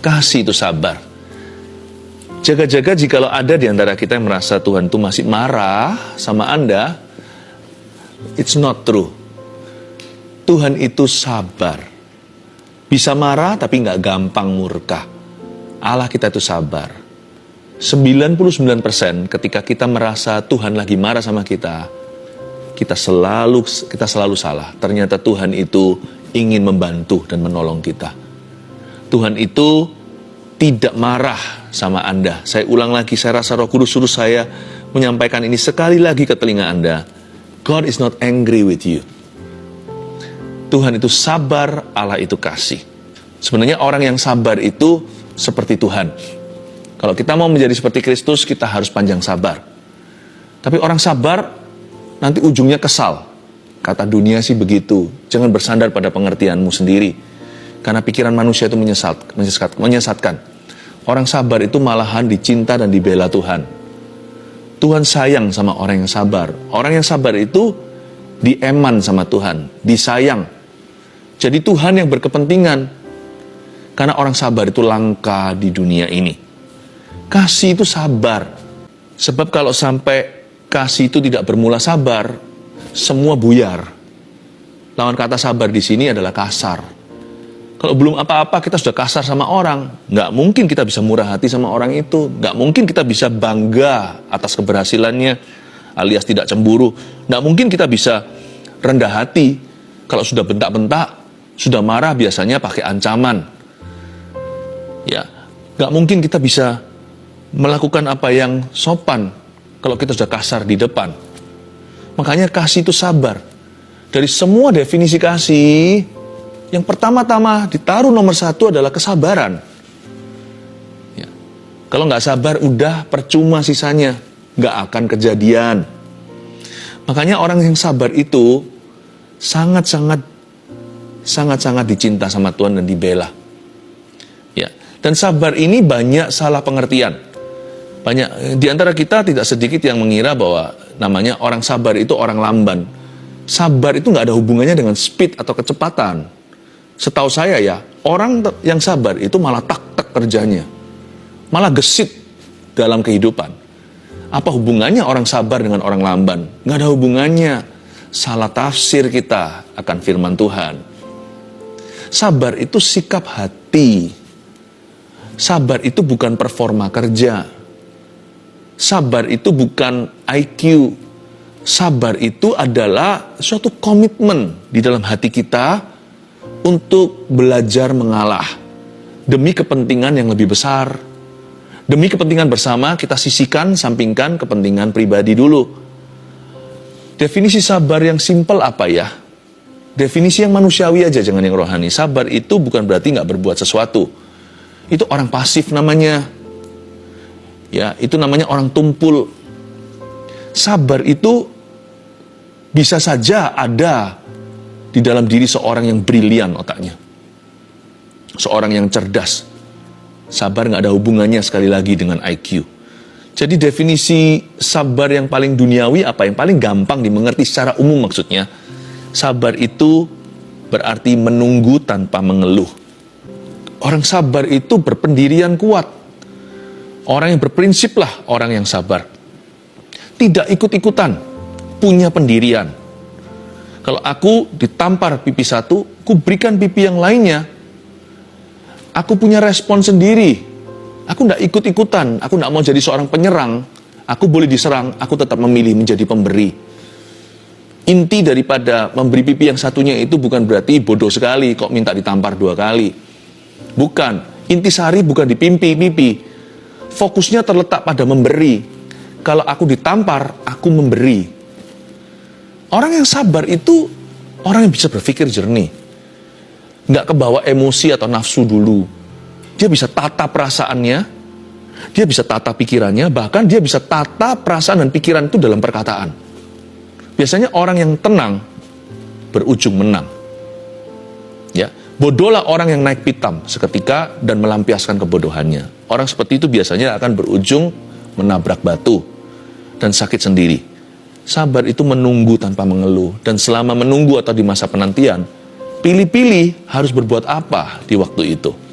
Kasih itu sabar. Jaga-jaga jikalau ada di antara kita yang merasa Tuhan itu masih marah sama Anda, it's not true. Tuhan itu sabar. Bisa marah tapi nggak gampang murka. Allah kita itu sabar. 99% ketika kita merasa Tuhan lagi marah sama kita, kita selalu salah. Ternyata Tuhan itu ingin membantu dan menolong kita. Tuhan itu tidak marah sama Anda. Saya ulang lagi, saya rasa Roh Kudus suruh saya menyampaikan ini sekali lagi ke telinga Anda. God is not angry with you. Tuhan itu sabar, Allah itu kasih. Sebenarnya orang yang sabar itu seperti Tuhan. Kalau kita mau menjadi seperti Kristus, kita harus panjang sabar. Tapi orang sabar nanti ujungnya kesal. Kata dunia sih begitu. Jangan bersandar pada pengertianmu sendiri. Karena pikiran manusia itu menyesatkan. Orang sabar itu malahan dicinta dan dibela Tuhan. Tuhan sayang sama orang yang sabar. Orang yang sabar itu dieman sama Tuhan, disayang. Jadi Tuhan yang berkepentingan. Karena orang sabar itu langka di dunia ini. Kasih itu sabar. Sebab kalau sampai kasih itu tidak bermula sabar, semua buyar. Lawan kata sabar di sini adalah kasar. Kalau belum apa-apa kita sudah kasar sama orang, nggak mungkin kita bisa murah hati sama orang itu. Nggak mungkin kita bisa bangga atas keberhasilannya, alias tidak cemburu. Nggak mungkin kita bisa rendah hati. Kalau sudah bentak-bentak, sudah marah biasanya pakai ancaman. Ya, nggak mungkin kita bisa melakukan apa yang sopan kalau kita sudah kasar di depan. Makanya kasih itu sabar. Dari semua definisi kasih, yang pertama-tama ditaruh nomor 1 adalah kesabaran. Ya. Kalau nggak sabar, udah percuma sisanya, nggak akan kejadian. Makanya orang yang sabar itu sangat-sangat dicinta sama Tuhan dan dibela. Ya. Dan sabar ini banyak salah pengertian. Banyak di antara kita tidak sedikit yang mengira bahwa namanya orang sabar itu orang lamban. Sabar itu nggak ada hubungannya dengan speed atau kecepatan. Setahu saya ya, orang yang sabar itu malah tak-tak kerjanya. Malah gesit dalam kehidupan. Apa hubungannya orang sabar dengan orang lamban? Nggak ada hubungannya. Salah tafsir kita akan firman Tuhan. Sabar itu sikap hati. Sabar itu bukan performa kerja. Sabar itu bukan IQ. Sabar itu adalah suatu komitmen di dalam hati kita untuk belajar mengalah demi kepentingan yang lebih besar. Demi kepentingan bersama kita sisihkan, sampingkan kepentingan pribadi dulu. Definisi sabar yang simpel apa ya? Definisi yang manusiawi aja, jangan yang rohani. Sabar itu bukan berarti nggak berbuat sesuatu. Itu orang pasif namanya. Ya, itu namanya orang tumpul. Sabar itu bisa saja ada di dalam diri seorang yang brilian otaknya. Seorang yang cerdas. Sabar nggak ada hubungannya sekali lagi dengan IQ. Jadi definisi sabar yang paling duniawi apa? Yang paling gampang dimengerti secara umum maksudnya. Sabar itu berarti menunggu tanpa mengeluh. Orang sabar itu berpendirian kuat. Orang yang berprinsip lah orang yang sabar. Tidak ikut-ikutan, punya pendirian. Kalau aku ditampar pipi satu, aku berikan pipi yang lainnya. Aku punya respon sendiri. Aku tidak ikut-ikutan, aku tidak mau jadi seorang penyerang. Aku boleh diserang, aku tetap memilih menjadi pemberi. Inti daripada memberi pipi yang satunya itu bukan berarti bodoh sekali kok minta ditampar 2 kali. Bukan, intisari bukan di pipi. Fokusnya terletak pada memberi. Kalau aku ditampar, aku memberi. Orang yang sabar itu orang yang bisa berpikir jernih. Nggak kebawa emosi atau nafsu dulu. Dia bisa tata perasaannya, dia bisa tata pikirannya, bahkan dia bisa tata perasaan dan pikiran itu dalam perkataan. Biasanya orang yang tenang berujung menang. Ya, bodohlah orang yang naik pitam seketika dan melampiaskan kebodohannya. Orang seperti itu biasanya akan berujung menabrak batu dan sakit sendiri. Sabar itu menunggu tanpa mengeluh, dan selama menunggu atau di masa penantian, pilih-pilih harus berbuat apa di waktu itu.